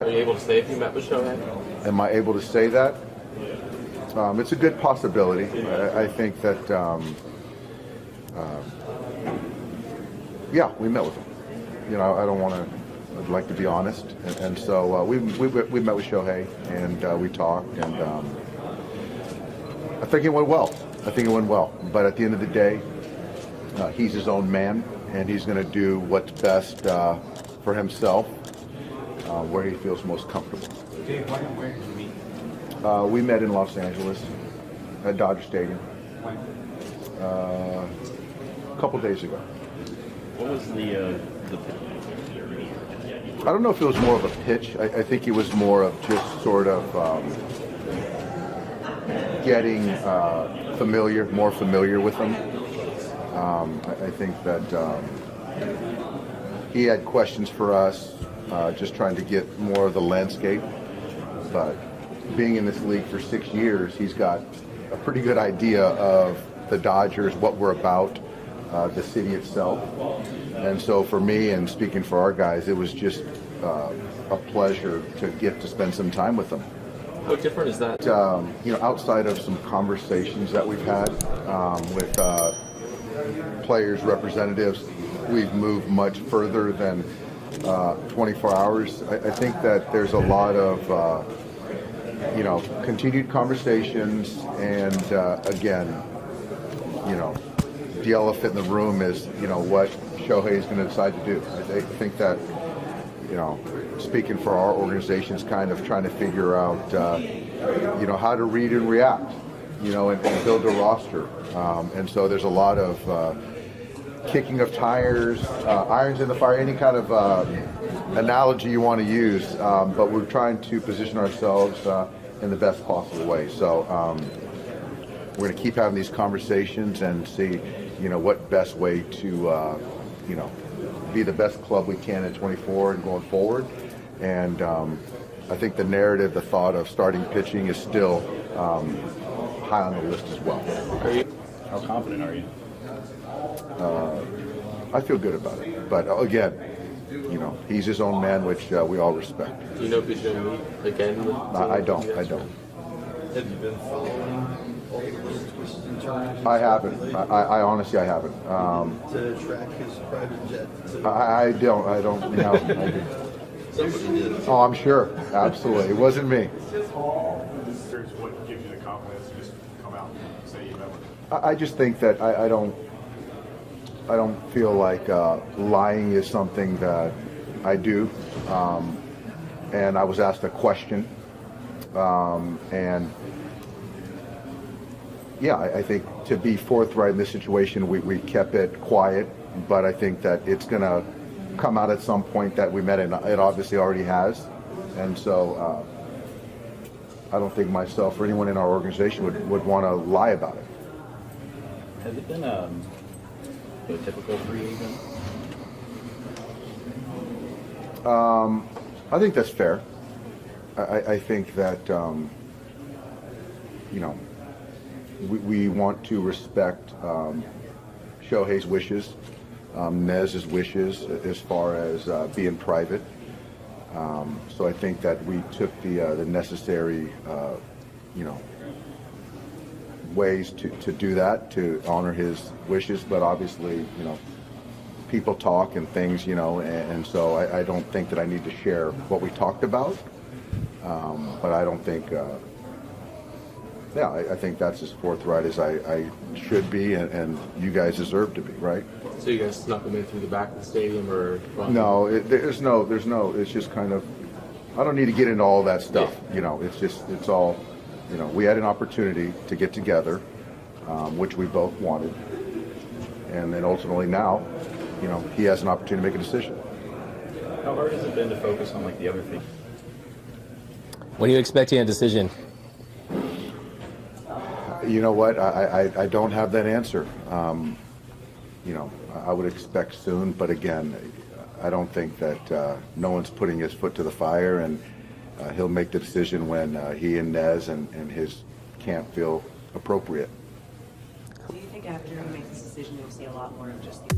Are you able to say if you met with Shohei? Am I able to say that? It's a good possibility. I think that, yeah, we met with him. You know, I don't want to. I'd like to be honest, and so we met with Shohei and we talked, and I think it went well. But at the end of the day, he's his own man, and he's going to do what's best for himself, where he feels most comfortable. Dave, where did you meet? We met in Los Angeles at Dodger Stadium a couple days ago. What was the I don't know if it was more of a pitch. I think it was more of just sort of getting more familiar with him. I think that he had questions for us, just trying to get more of the landscape. But being in this league for 6 years, he's got a pretty good idea of the Dodgers, what we're about, the city itself. And so for me, and speaking for our guys, it was just a pleasure to get to spend some time with them. How different is that? You know, outside of some conversations that we've had with players, representatives, we've moved much further than 24 hours. I think that there's a lot of, you know, continued conversations, and again, you know, the elephant in the room is, you know, what Shohei is going to decide to do. I think that, you know, speaking for our organization, is kind of trying to figure out, you know, how to read and react, you know, and build a roster. And so there's a lot of kicking of tires, irons in the fire, any kind of analogy you want to use. But we're trying to position ourselves in the best possible way. So we're going to keep having these conversations and see, you know, what best way to, you know, be the best club we can in 24 and going forward. And I think the narrative, the thought of starting pitching is still high on the list as well. How confident are you? I feel good about it. But again, you know, he's his own man, which we all respect. Do you know if he's going to meet again? I don't. Have you been following all the twists and turns? I haven't. I honestly, I haven't. To track his private jet? I don't know. Somebody did. Oh, I'm sure. Absolutely. It wasn't me. Here's what gives you the confidence to just come out and say you met with him. I just think that I don't feel like lying is something that I do. And I was asked a question. And yeah, I think to be forthright in this situation, we kept it quiet, but I think that it's going to come out at some point that we met, and it obviously already has. And so I don't think myself or anyone in our organization would want to lie about it. Has it been a typical free agent? I think that's fair. I think that, you know, we want to respect Shohei's wishes, Nez's wishes as far as being private. So I think that we took the necessary, you know, ways to do that, to honor his wishes. But obviously, you know, people talk and things, you know, and so I don't think that I need to share what we talked about. But I don't think, yeah, I think that's as forthright as I should be, and you guys deserve to be, right? So you guys snuck him in through the back of the stadium, or? No, there's no, it's just kind of, I don't need to get into all that stuff, you know, it's all, you know, we had an opportunity to get together, which we both wanted, and then ultimately now, you know, he has an opportunity to make a decision. How hard has it been to focus on like the other things? When are you expecting a decision? You know what? I don't have that answer. You know, I would expect soon, but again, I don't think that no one's putting his foot to the fire, and he'll make the decision when he and Nez and his camp feel appropriate. Do you think after he makes this decision, you'll see a lot more of just the